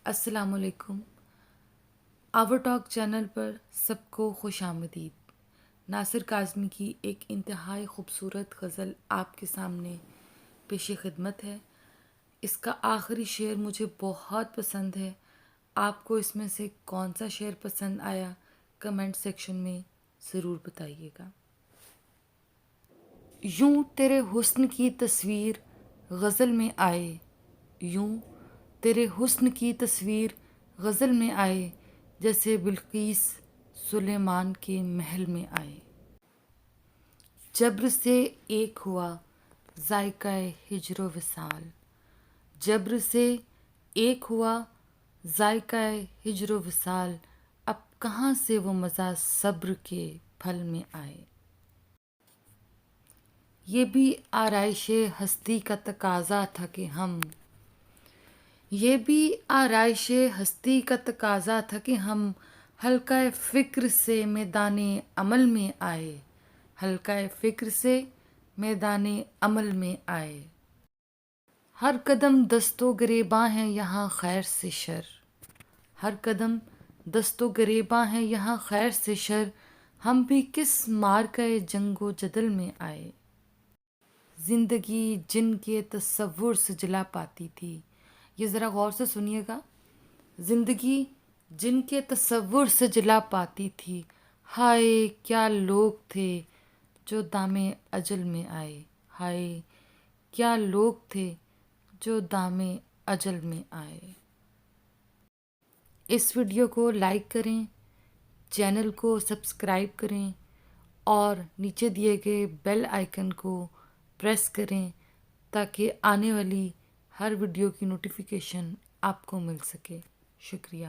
السلام علیکم۔ آور talk channel پر سب کو خوش آمدید۔ ناصر کاظمی کی ایک انتہائی خوبصورت غزل آپ کے سامنے پیش خدمت ہے۔ اس کا آخری شعر مجھے بہت پسند ہے۔ آپ کو اس میں سے کون سا شعر پسند آیا کمنٹ سیکشن میں ضرور بتائیے گا۔ یوں تیرے حسن کی تصویر غزل میں آئے، یوں تیرے حسن کی تصویر غزل میں آئے، جیسے بلقیس سلیمان کے محل میں آئے۔ جبر سے ایک ہوا ذائقہ ہجر و وصال، جبر سے ایک ہوا ذائقہ ہجر و وصال، اب کہاں سے وہ مزہ صبر کے پھل میں آئے۔ یہ بھی آرائش ہستی کا تقاضا تھا کہ ہم، یہ بھی آرائش ہستی کا تقاضا تھا کہ ہم حلقہ فکر سے میدان عمل میں آئے، حلقہ فکر سے میدان عمل میں آئے۔ ہر قدم دست و گریباں ہیں یہاں خیر سے شر، ہر قدم دست و گریباں ہیں یہاں خیر سے شر، ہم بھی کس معرکہ جنگ و جدل میں آئے۔ زندگی جن کے تصور سے جلا پاتی تھی، یہ ذرا غور سے سنیے گا۔ زندگی جن کے تصور سے جلا پاتی تھی، ہائے کیا لوگ تھے جو دام اجل میں آئے، ہائے کیا لوگ تھے جو دام اجل میں آئے۔ اس ویڈیو کو لائک کریں، چینل کو سبسکرائب کریں اور نیچے دیے گئے بیل آئیکن کو پریس کریں تاکہ آنے والی ہر ویڈیو کی نوٹیفیکیشن آپ کو مل سکے۔ شکریہ۔